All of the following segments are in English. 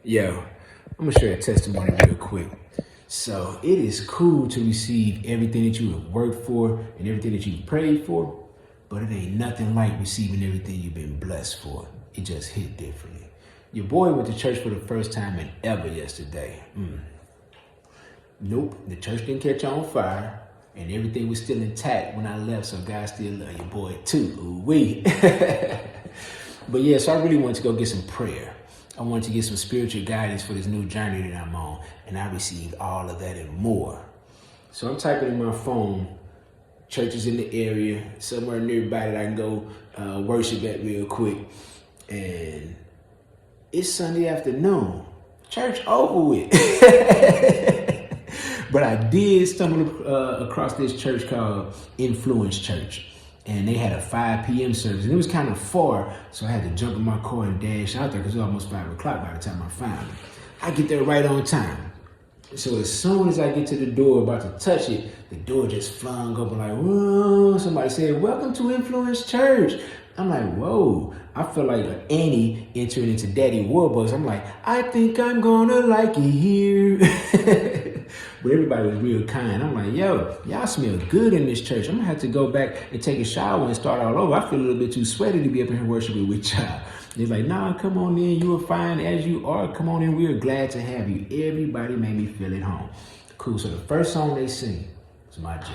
Yo, I'm gonna share a testimony real quick. So it is cool to receive everything that you have worked for and everything that you've prayed for, but it ain't nothing like receiving everything you've been blessed for. It just hit differently. Your boy went to church for the first time in ever yesterday. Nope, the church didn't catch on fire, and everything was still intact when I left, so God still love your boy too. Ooh-wee. But yeah, so I really wanted to go get some prayer. I wanted to get some spiritual guidance for this new journey that I'm on, and I received all of that and more. So I'm typing in my phone, churches in the area, somewhere nearby that I can go worship at real quick. And it's Sunday afternoon. Church over with. But I did stumble across this church called Influence Church. And they had a 5 p.m. service, and it was kind of far, so I had to jump in my car and dash out there because it was almost 5 o'clock by the time I found it. I get there right on time. So as soon as I get to the door, about to touch it, the door just flung open like, whoa. Somebody said, "Welcome to Influence Church." I'm like, whoa. I feel like an Annie entering into Daddy Warbucks. I'm like, I think I'm gonna like it here. But everybody was real kind. I'm like, yo, y'all smell good in this church. I'm gonna have to go back and take a shower and start all over. I feel a little bit too sweaty to be up here worshiping with y'all. They're like, nah, come on in. You are fine as you are. Come on in. We're glad to have you. Everybody made me feel at home. Cool. So the first song they sing is my jam.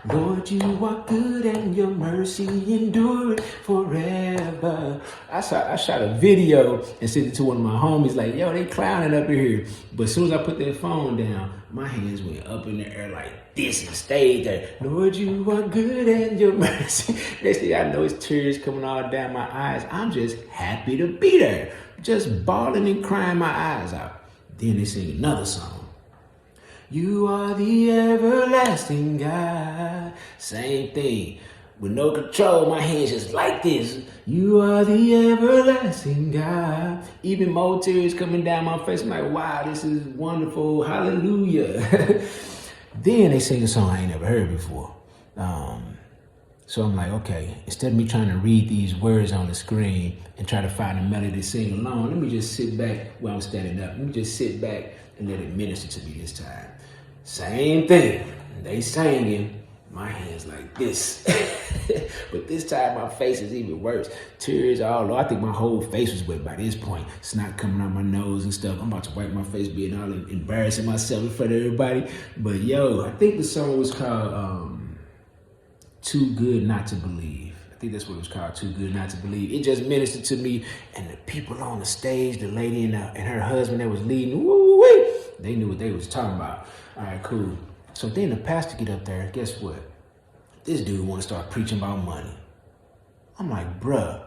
Lord, you are good and your mercy endured forever. I shot a video and sent it to one of my homies like, yo, they clowning up in here. But as soon as I put that phone down, my hands went up in the air like this and stayed there. Lord, you are good and your mercy. Next thing I know, it's tears coming all down my eyes. I'm just happy to be there. Just bawling and crying my eyes out. Then they sing another song. You are the everlasting God. Same thing. With no control, my hands just like this. You are the everlasting God. Even more tears coming down my face. I'm like, wow, this is wonderful. Hallelujah. Then they sing a song I ain't never heard before. So I'm like, okay, instead of me trying to read these words on the screen and try to find a melody to sing along, let me just sit back while I'm standing up. Let me just sit back and let it minister to me this time. Same thing. They singing, my hands like this. But this time my face is even worse. Tears all over. I think my whole face was wet by this point. Snot coming out my nose and stuff. I'm about to wipe my face, being all embarrassing myself in front of everybody. But yo, I think the song was called Too Good Not to Believe. I think that's what it was called, Too Good Not to Believe. It just ministered to me, and the people on the stage, the lady and her husband that was leading, woo-wee, they knew what they was talking about. All right, cool. So then the pastor get up there, guess what? This dude want to start preaching about money. I'm like, bruh,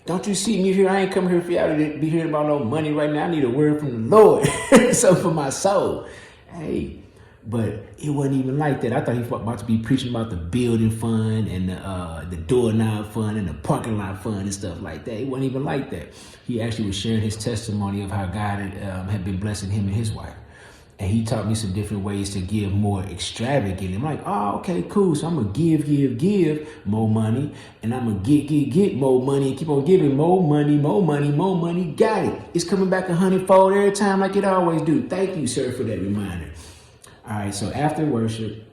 don't you see me here? I ain't come here for y'all to be hearing about no money right now. I need a word from the Lord, so for my soul. Hey. But it wasn't even like that. I thought he was about to be preaching about the building fund and the doorknob fund and the parking lot fund and stuff like that. It wasn't even like that. He actually was sharing his testimony of how God had been blessing him and his wife. And he taught me some different ways to give more extravagantly. I'm like, oh, okay, cool. So I'm going to give more money. And I'm going to get more money and keep on giving more money. Got it. It's coming back 100-fold every time like it always do. Thank you, sir, for that reminder. All right, so after worship,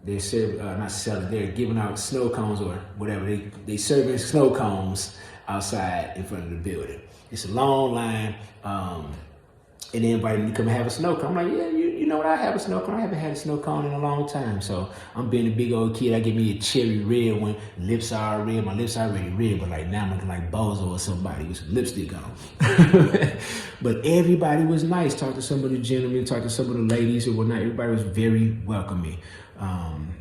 they're they're giving out snow cones or whatever. They serving snow cones outside in front of the building. It's a long line, and they invited me to come have a snow cone. I'm like, yeah, you know what? I have a snow cone. I haven't had a snow cone in a long time. So I'm being a big old kid. I give me a cherry red one. Lips are red. My lips are already red, but like now I'm looking like Bozo or somebody with some lipstick on. But everybody was nice. Talked to some of the gentlemen, talked to some of the ladies or whatnot. Everybody was very welcoming.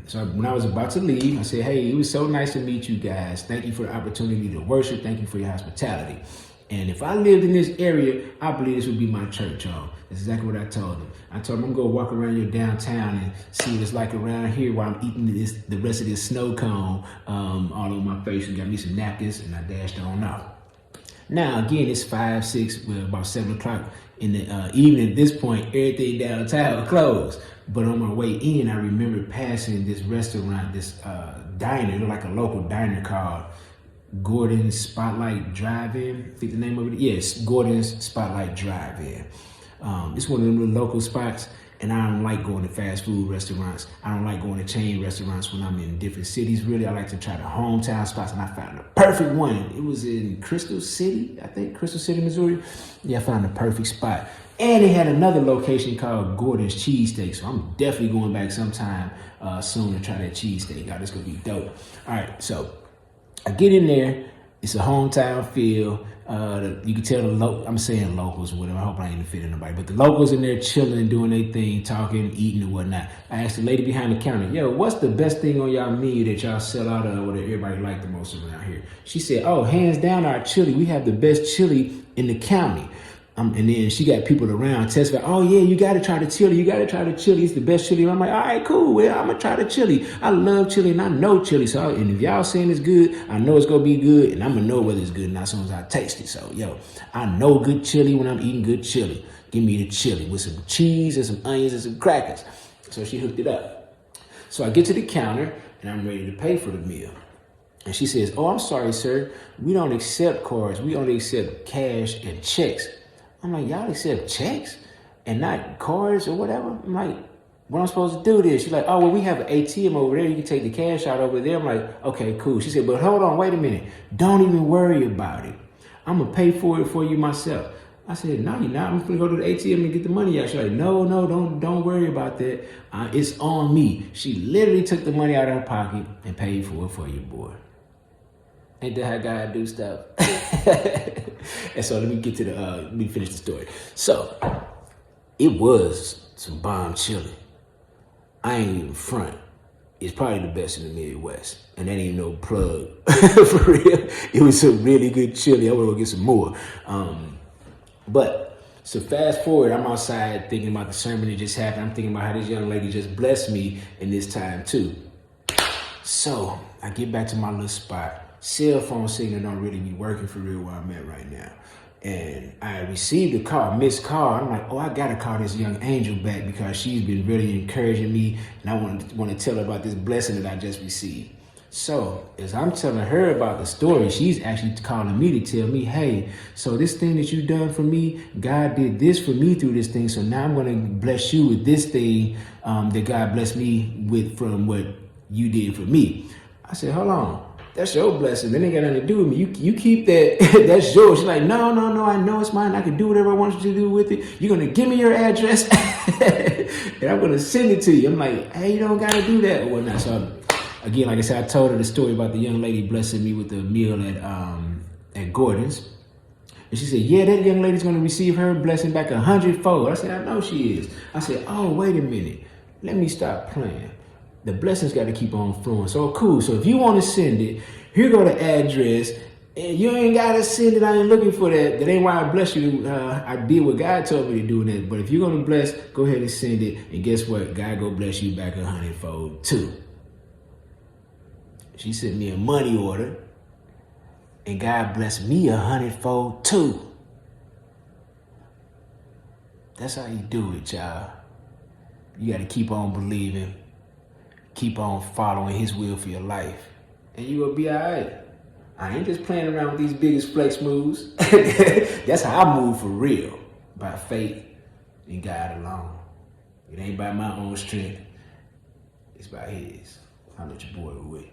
So when I was about to leave, I said, hey, it was so nice to meet you guys. Thank you for the opportunity to worship. Thank you for your hospitality. And if I lived in this area, I believe this would be my church, y'all. That's exactly what I told them. I told them I'm going to walk around your downtown and see what it's like around here while I'm eating the rest of this snow cone all over my face, and got me some napkins, and I dashed on off. Now, again, it's 5, 6, about 7 o'clock in the evening. At this point, everything downtown closed. But on my way in, I remember passing this restaurant, this diner, like a local diner called Gordon's Spotlight Drive-In. I think the name of it. Yes, Gordon's Spotlight Drive-In. It's one of them little local spots, and I don't like going to fast food restaurants. I don't like going to chain restaurants when I'm in different cities. Really, I like to try the hometown spots, and I found the perfect one. It was in Crystal City, I think, Crystal City, Missouri. Yeah, I found the perfect spot. And they had another location called Gordon's Cheesesteak, so I'm definitely going back sometime soon to try that cheesesteak. God, it's gonna be dope. All right, so I get in there. It's a hometown feel. You can tell I'm saying locals or whatever. I hope I ain't offending nobody. But the locals in there chilling and doing their thing, talking, eating and whatnot. I asked the lady behind the counter, yo, what's the best thing on y'all menu that y'all sell out of or that everybody like the most around here? She said, oh, hands down our chili. We have the best chili in the county. And then she got people around testifying, oh yeah, you gotta try the chili. You gotta try the chili. It's the best chili. And I'm like, all right, cool. Well, I'm gonna try the chili. I love chili and I know chili. And if y'all saying it's good, I know it's gonna be good, and I'm gonna know whether it's good or not as soon as I taste it. So, yo, I know good chili when I'm eating good chili. Give me the chili with some cheese and some onions and some crackers. So she hooked it up. So I get to the counter and I'm ready to pay for the meal. And she says, oh, I'm sorry, sir. We don't accept cards. We only accept cash and checks. I'm like, y'all accept checks and not cards or whatever? I'm like, what am I supposed to do this? She's like, oh, well, we have an ATM over there. You can take the cash out over there. I'm like, okay, cool. She said, but hold on, wait a minute. Don't even worry about it. I'm going to pay for it for you myself. I said, no, you're not. I'm going to go to the ATM and get the money out. She's like, no, don't worry about that. It's on me. She literally took the money out of her pocket and paid for it for you, boy. Ain't that how God do stuff? And so let me finish the story. So it was some bomb chili. I ain't even front. It's probably the best in the Midwest. And that ain't no plug. For real. It was some really good chili. I want to go get some more. But so fast forward, I'm outside thinking about the sermon that just happened. I'm thinking about how this young lady just blessed me in this time too. So I get back to my little spot. Cell phone signal don't really be working for real where I'm at right now. And I received a call, missed call. I'm like, oh, I gotta call this young angel back because she's been really encouraging me, and I want to tell her about this blessing that I just received. So as I'm telling her about the story, she's actually calling me to tell me, hey, so this thing that you done for me, God did this for me through this thing. So now I'm gonna bless you with this thing that God blessed me with from what you did for me. I said, hold on. That's your blessing. That ain't got nothing to do with me. You keep that. That's yours. She's like, no. I know it's mine. I can do whatever I want you to do with it. You're going to give me your address and I'm going to send it to you. I'm like, hey, you don't got to do that or whatnot. So again, like I said, I told her the story about the young lady blessing me with the meal at Gordon's. And she said, yeah, that young lady's going to receive her blessing back 100-fold. I said, I know she is. I said, oh, wait a minute. Let me stop playing. The blessings got to keep on flowing. So cool. So if you want to send it, here go the address. And you ain't got to send it. I ain't looking for that. That ain't why I bless you. I did what God told me to do that. But if you're going to bless, go ahead and send it. And guess what? God go bless you back 100-fold too. She sent me a money order. And God blessed me 100-fold too. That's how you do it, y'all. You got to keep on believing. Keep on following his will for your life. And you will be all right. I ain't just playing around with these biggest flex moves. That's how I move for real. By faith in God alone. It ain't by my own strength. It's by his. I'll let your boy away.